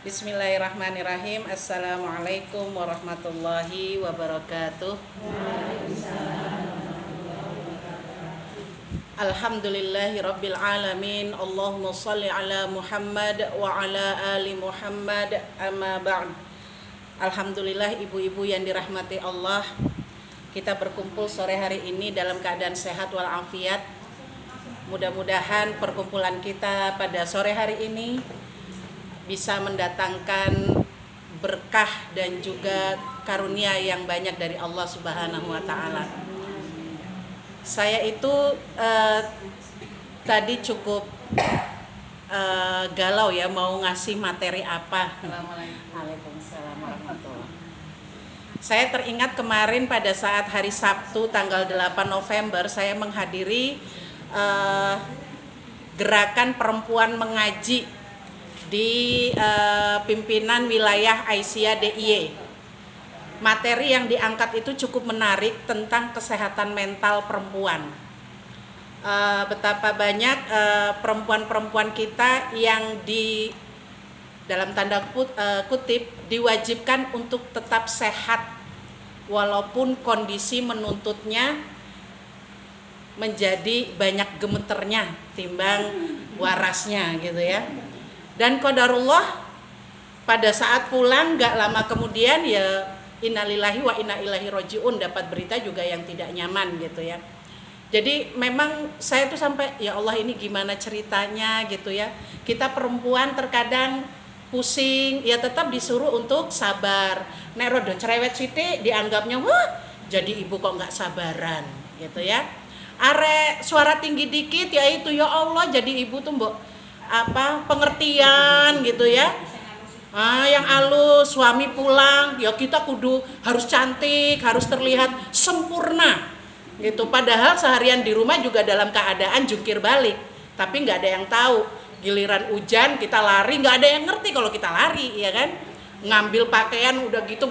Bismillahirrahmanirrahim. Assalamualaikum warahmatullahi wabarakatuh. Alhamdulillahi rabbil alamin. Allahumma salli ala Muhammad wa ala ali Muhammad, amma ba'd. Alhamdulillah, ibu-ibu yang dirahmati Allah, kita berkumpul sore hari ini dalam keadaan sehat walafiat. Mudah-mudahan perkumpulan kita pada sore hari ini bisa mendatangkan berkah dan juga karunia yang banyak dari Allah Subhanahu wa Ta'ala. Saya itu tadi cukup galau ya, mau ngasih materi apa. Waalaikumsalam warahmatullahi. Saya teringat kemarin pada saat hari Sabtu tanggal 8 November saya menghadiri gerakan perempuan mengaji di pimpinan wilayah Aisyah DIY. Materi yang diangkat itu cukup menarik tentang kesehatan mental perempuan. Betapa banyak perempuan-perempuan kita yang dalam tanda kutip diwajibkan untuk tetap sehat walaupun kondisi menuntutnya menjadi banyak gemeternya timbang warasnya gitu ya. Dan qadarullah pada saat pulang gak lama kemudian ya innalillahi wa inna ilaihi rajiun, dapat berita juga yang tidak nyaman gitu ya. Jadi memang saya tuh sampai ya Allah ini gimana ceritanya gitu ya. Kita perempuan terkadang pusing ya, tetap disuruh untuk sabar. Nek rodo cerewet sithik dianggapnya wah jadi ibu kok gak sabaran gitu ya. Arek suara tinggi dikit ya itu ya Allah jadi ibu tuh mbok pengertian gitu ya. Yang halus, suami pulang ya kita kudu harus cantik, harus terlihat sempurna gitu. Padahal seharian di rumah juga dalam keadaan jungkir balik, tapi nggak ada yang tahu. Giliran hujan kita lari, nggak ada yang ngerti kalau kita lari ya kan. Ngambil pakaian udah gitu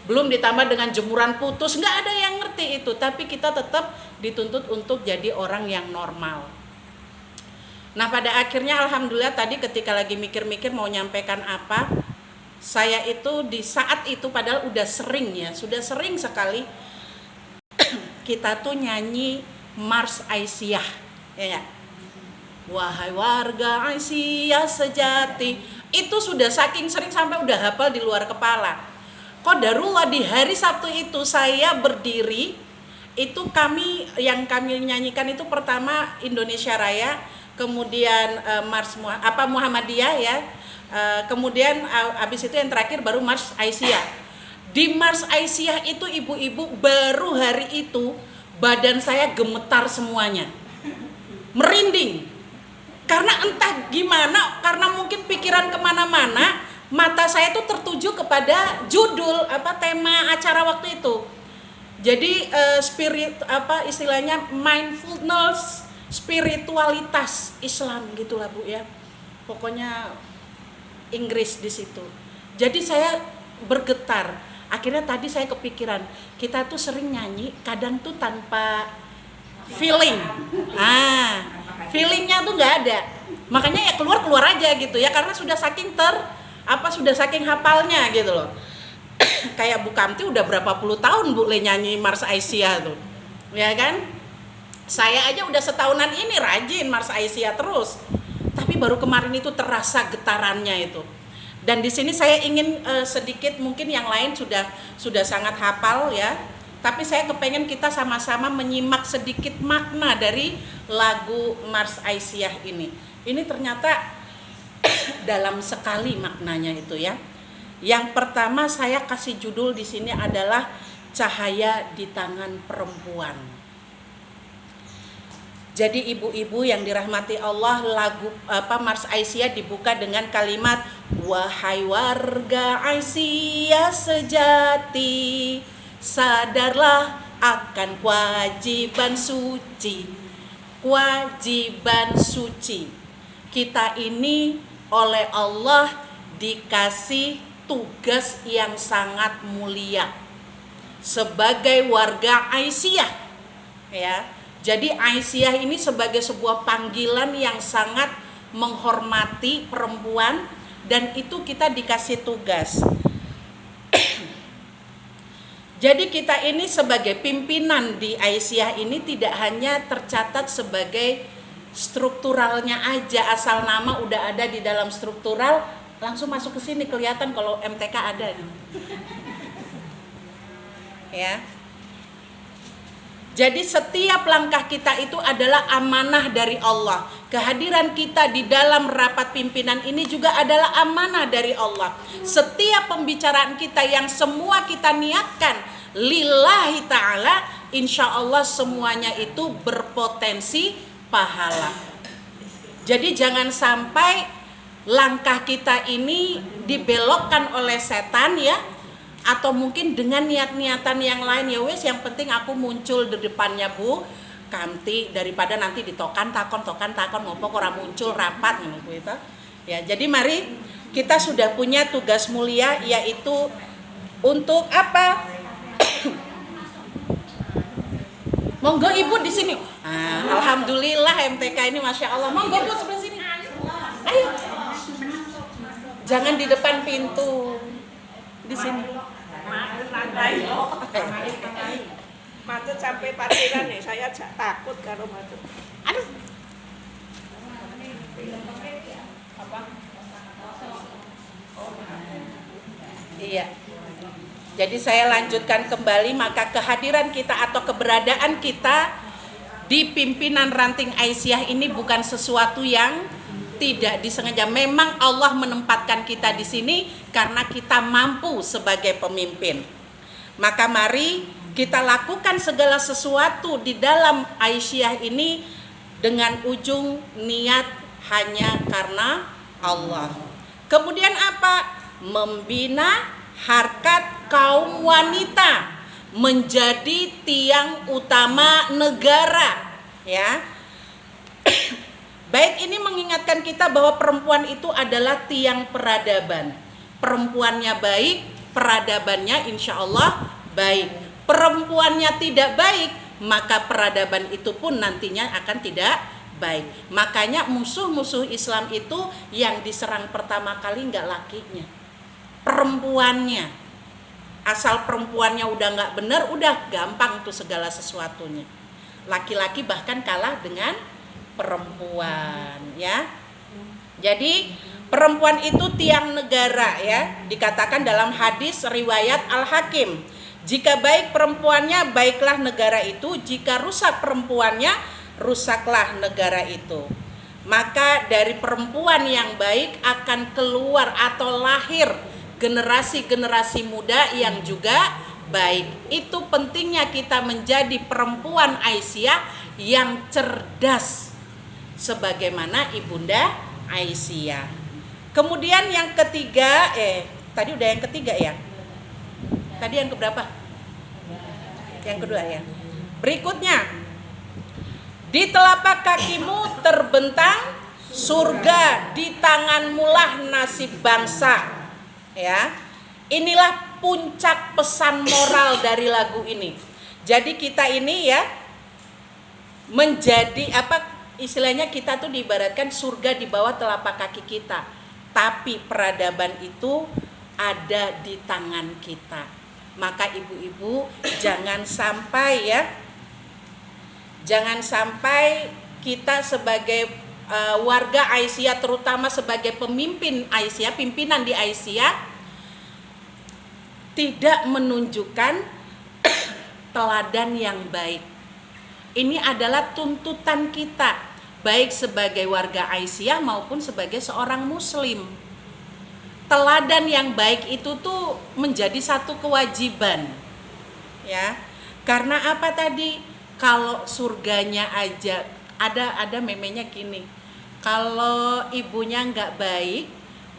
belum ditambah dengan jemuran putus, nggak ada yang ngerti itu. Tapi kita tetap dituntut untuk jadi orang yang normal. Nah pada akhirnya alhamdulillah tadi ketika lagi mikir-mikir mau nyampaikan apa, saya itu di saat itu padahal sudah sering sekali kita tuh nyanyi Mars Aisyah ya. Wahai warga Aisyah sejati, itu sudah saking sering sampai udah hafal di luar kepala. Qadarullah di hari Sabtu itu saya berdiri, itu kami nyanyikan itu pertama Indonesia Raya, kemudian Mars Muhammadiyah ya, kemudian habis itu yang terakhir baru Mars Aisyah. Di Mars Aisyah itu ibu-ibu baru hari itu badan saya gemetar semuanya, merinding, karena entah gimana, karena mungkin pikiran kemana-mana, mata saya tuh tertuju kepada judul tema acara waktu itu. Jadi istilahnya mindfulness, spiritualitas Islam gitulah Bu ya. Pokoknya Inggris di situ. Jadi saya bergetar. Akhirnya tadi saya kepikiran, kita tuh sering nyanyi kadang tuh tanpa feeling. Feelingnya tuh nggak ada. Makanya ya keluar aja gitu ya, karena sudah saking hafalnya gitu loh. Kayak Bu Kamti udah berapa puluh tahun Bu nyanyi Mars Aisyah tuh. Ya kan? Saya aja udah setahunan ini rajin Mars Aisyah terus. Tapi baru kemarin itu terasa getarannya itu. Dan di sini saya ingin sedikit, mungkin yang lain sudah sangat hafal ya. Tapi saya kepengen kita sama-sama menyimak sedikit makna dari lagu Mars Aisyah ini. Ini ternyata dalam sekali maknanya itu ya. Yang pertama saya kasih judul di sini adalah Cahaya di Tangan Perempuan. Jadi ibu-ibu yang dirahmati Allah, lagu Mars Aisyah dibuka dengan kalimat wahai warga Aisyah sejati, sadarlah akan kewajiban suci. Kewajiban suci. Kita ini oleh Allah dikasih tugas yang sangat mulia sebagai warga Aisyah ya. Jadi Aisyah ini sebagai sebuah panggilan yang sangat menghormati perempuan, dan itu kita dikasih tugas. Jadi kita ini sebagai pimpinan di Aisyah ini tidak hanya tercatat sebagai strukturalnya aja, asal nama udah ada di dalam struktural, langsung masuk ke sini kelihatan kalau MTK ada nih. Ya. Jadi setiap langkah kita itu adalah amanah dari Allah. Kehadiran kita di dalam rapat pimpinan ini juga adalah amanah dari Allah. Setiap pembicaraan kita yang semua kita niatkan lillahi ta'ala, insya Allah semuanya itu berpotensi pahala. Jadi jangan sampai langkah kita ini dibelokkan oleh setan ya, atau mungkin dengan niat-niatan yang lain. Ya wes, yang penting aku muncul di depannya Bu Kamti, daripada nanti ditokan takon ngopo orang muncul rapat gitu. Ya, jadi mari kita sudah punya tugas mulia, yaitu untuk apa? Monggo Ibu di sini. Alhamdulillah MTK ini Masya Allah. Monggo Bu sebelah sini. Ayo. Jangan di depan pintu. Di sini. Macet sampai parkiran nih, saya takut kalau macet. Aduh. Iya. Jadi saya lanjutkan kembali, maka kehadiran kita atau keberadaan kita di pimpinan ranting Aisyah ini bukan sesuatu yang tidak disengaja. Memang Allah menempatkan kita di sini karena kita mampu sebagai pemimpin. Maka mari kita lakukan segala sesuatu di dalam Aisyah ini dengan ujung niat hanya karena Allah. Kemudian apa? Membina harkat kaum wanita menjadi tiang utama negara, ya. Baik, ini mengingatkan kita bahwa perempuan itu adalah tiang peradaban. Perempuannya baik, peradabannya insya Allah baik. Perempuannya tidak baik, maka peradaban itu pun nantinya akan tidak baik. Makanya musuh-musuh Islam itu yang diserang pertama kali nggak lakinya, perempuannya. Asal perempuannya udah nggak benar, udah gampang tuh segala sesuatunya. Laki-laki bahkan kalah dengan perempuan, ya. Jadi perempuan itu tiang negara, ya. Dikatakan dalam hadis riwayat Al-Hakim, jika baik perempuannya, baiklah negara itu. Jika rusak perempuannya, rusaklah negara itu. Maka dari perempuan yang baik akan keluar atau lahir generasi-generasi muda yang juga baik. Itu pentingnya kita menjadi perempuan Aisyah yang cerdas sebagaimana Ibunda Aisyah. Kemudian yang ketiga, tadi udah yang ketiga ya. Tadi yang keberapa? Yang kedua ya. Berikutnya, di telapak kakimu terbentang surga, di tanganmulah nasib bangsa. Ya, inilah puncak pesan moral dari lagu ini. Jadi kita ini ya menjadi apa istilahnya, kita tuh diibaratkan surga di bawah telapak kaki kita, tapi peradaban itu ada di tangan kita. Maka ibu-ibu jangan sampai ya, jangan sampai kita sebagai warga Aisyah, terutama sebagai pemimpin Aisyah, pimpinan di Aisyah, tidak menunjukkan teladan yang baik. Ini adalah tuntutan kita, baik sebagai warga Aisyah maupun sebagai seorang muslim. Teladan yang baik itu tuh menjadi satu kewajiban, ya. Karena apa tadi? Kalau surganya aja ada memenya gini. Kalau ibunya nggak baik,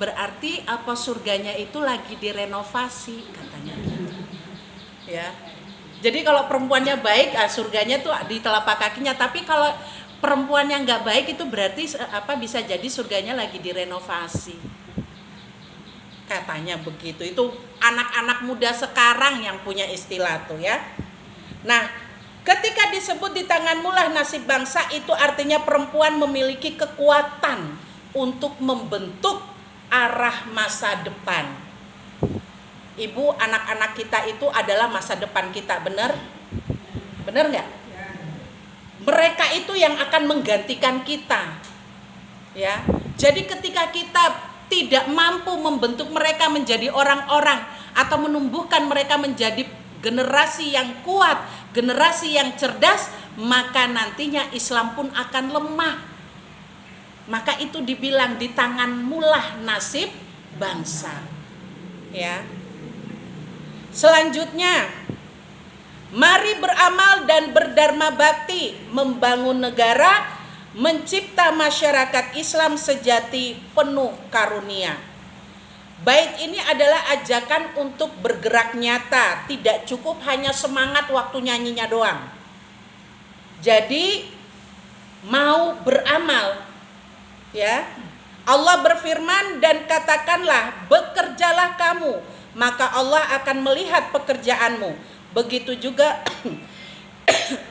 berarti apa surganya itu lagi direnovasi katanya. Ya. Jadi kalau perempuannya baik, surganya tuh di telapak kakinya. Tapi kalau perempuannya nggak baik, itu berarti apa bisa jadi surganya lagi direnovasi. Katanya begitu. Itu anak-anak muda sekarang yang punya istilah tuh ya. Nah, ketika disebut di tanganmulah nasib bangsa, itu artinya perempuan memiliki kekuatan untuk membentuk arah masa depan. Ibu, anak-anak kita itu adalah masa depan kita, benar? Benar nggak? Mereka itu yang akan menggantikan kita, ya. Jadi ketika kita tidak mampu membentuk mereka menjadi orang-orang atau menumbuhkan mereka menjadi generasi yang kuat, generasi yang cerdas, maka nantinya Islam pun akan lemah. Maka itu dibilang di tanganmulah nasib bangsa, ya. Selanjutnya, mari beramal dan berdharma bakti, membangun negara, mencipta masyarakat Islam sejati penuh karunia. Bait ini adalah ajakan untuk bergerak nyata, tidak cukup hanya semangat waktu nyanyinya doang. Jadi mau beramal, ya. Allah berfirman, dan katakanlah, bekerjalah kamu, maka Allah akan melihat pekerjaanmu. Begitu juga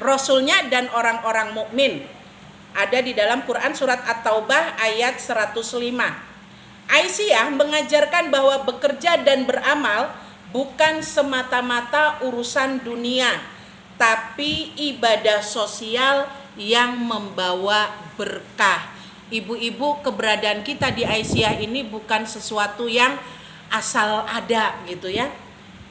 Rasulnya dan orang-orang mukmin. Ada di dalam Quran surat At-Taubah ayat 105. Aisyah mengajarkan bahwa bekerja dan beramal bukan semata-mata urusan dunia, tapi ibadah sosial yang membawa berkah. Ibu-ibu, keberadaan kita di Aisyah ini bukan sesuatu yang asal ada gitu ya.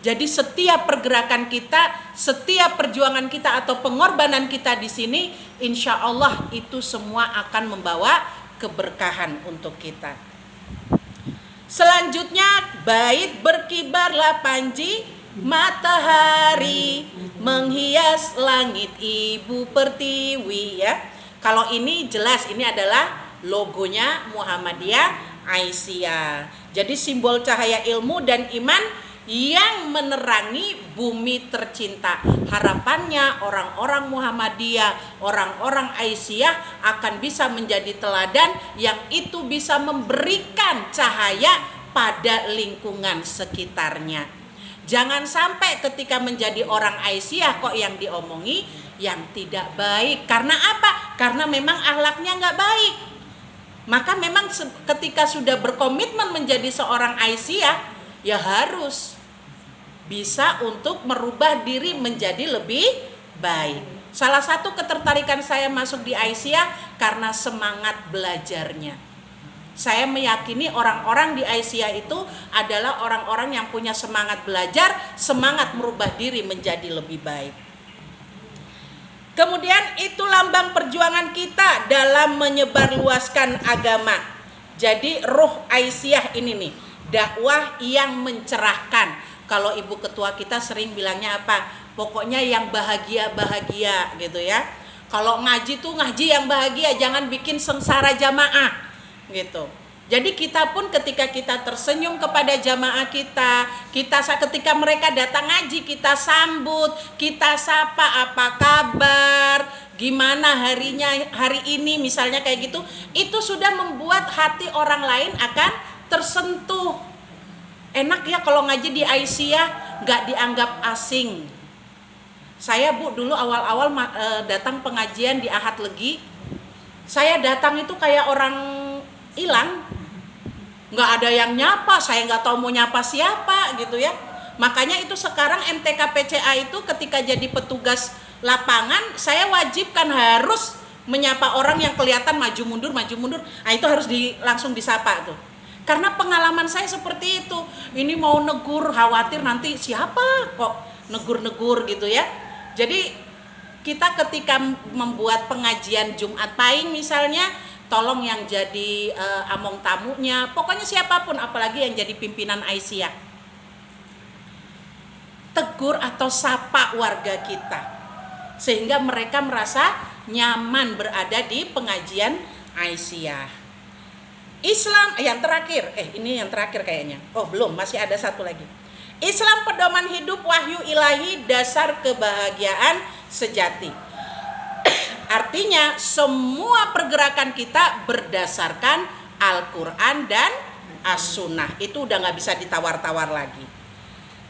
Jadi setiap pergerakan kita, setiap perjuangan kita atau pengorbanan kita di sini, insya Allah itu semua akan membawa keberkahan untuk kita. Selanjutnya, bait berkibarlah panji matahari menghias langit ibu pertiwi, ya. Kalau ini jelas, ini adalah logonya Muhammadiyah Aisyah. Jadi simbol cahaya ilmu dan iman yang menerangi bumi tercinta. Harapannya orang-orang Muhammadiyah, orang-orang Aisyah akan bisa menjadi teladan yang itu bisa memberikan cahaya pada lingkungan sekitarnya. Jangan sampai ketika menjadi orang Aisyah kok yang diomongi yang tidak baik. Karena apa? Karena memang akhlaknya nggak baik. Maka memang ketika sudah berkomitmen menjadi seorang Aisyah, ya harus bisa untuk merubah diri menjadi lebih baik. Salah satu ketertarikan saya masuk di Aisyah karena semangat belajarnya. Saya meyakini orang-orang di Aisyah itu adalah orang-orang yang punya semangat belajar, semangat merubah diri menjadi lebih baik. Kemudian itu lambang perjuangan kita dalam menyebarluaskan agama. Jadi ruh Aisyah ini nih, dakwah yang mencerahkan. Kalau ibu ketua kita sering bilangnya apa? Pokoknya yang bahagia-bahagia gitu ya. Kalau ngaji tuh ngaji yang bahagia, jangan bikin sengsara jamaah gitu. Jadi kita pun ketika kita tersenyum kepada jamaah kita ketika mereka datang ngaji, kita sambut, kita sapa, apa kabar, gimana harinya hari ini misalnya kayak gitu, itu sudah membuat hati orang lain akan tersentuh. Enak ya kalau ngaji di Aisyah, nggak dianggap asing. Saya Bu dulu awal-awal datang pengajian di Ahad Legi, saya datang itu kayak orang hilang, nggak ada yang nyapa, saya nggak tahu mau nyapa siapa gitu ya. Makanya itu sekarang MTK PCA itu ketika jadi petugas lapangan, saya wajibkan harus menyapa orang yang kelihatan maju mundur. Nah itu harus langsung disapa tuh. Karena pengalaman saya seperti itu. Ini mau negur, khawatir nanti siapa kok negur-negur gitu ya. Jadi kita ketika membuat pengajian Jumat Pahing misalnya, tolong yang jadi among tamunya, pokoknya siapapun, apalagi yang jadi pimpinan Aisyah, tegur atau sapa warga kita sehingga mereka merasa nyaman berada di pengajian Aisyah. Islam yang terakhir, ini yang terakhir kayaknya. Oh belum, masih ada satu lagi. Islam pedoman hidup wahyu ilahi, dasar kebahagiaan sejati. Artinya semua pergerakan kita berdasarkan Al-Quran dan As-Sunnah. Itu udah gak bisa ditawar-tawar lagi.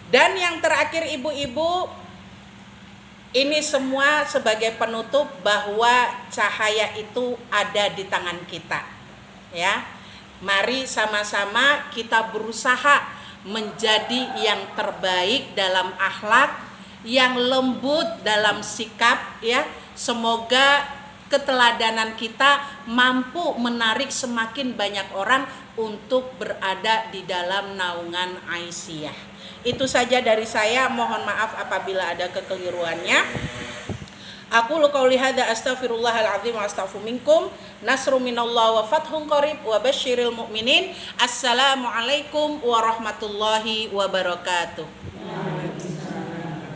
Dan yang terakhir ibu-ibu, ini semua sebagai penutup bahwa cahaya itu ada di tangan kita, ya. Mari sama-sama kita berusaha menjadi yang terbaik dalam akhlak, yang lembut dalam sikap ya. Semoga keteladanan kita mampu menarik semakin banyak orang untuk berada di dalam naungan Aisyah. Itu saja dari saya, mohon maaf apabila ada kekeliruannya. Aku qauli hadza astaghfirullahal azim wa astaghfiru minkum. Nasrun minallah wa fathun qarib wa basyiril mu'minin. Assalamualaikum warahmatullahi wabarakatuh.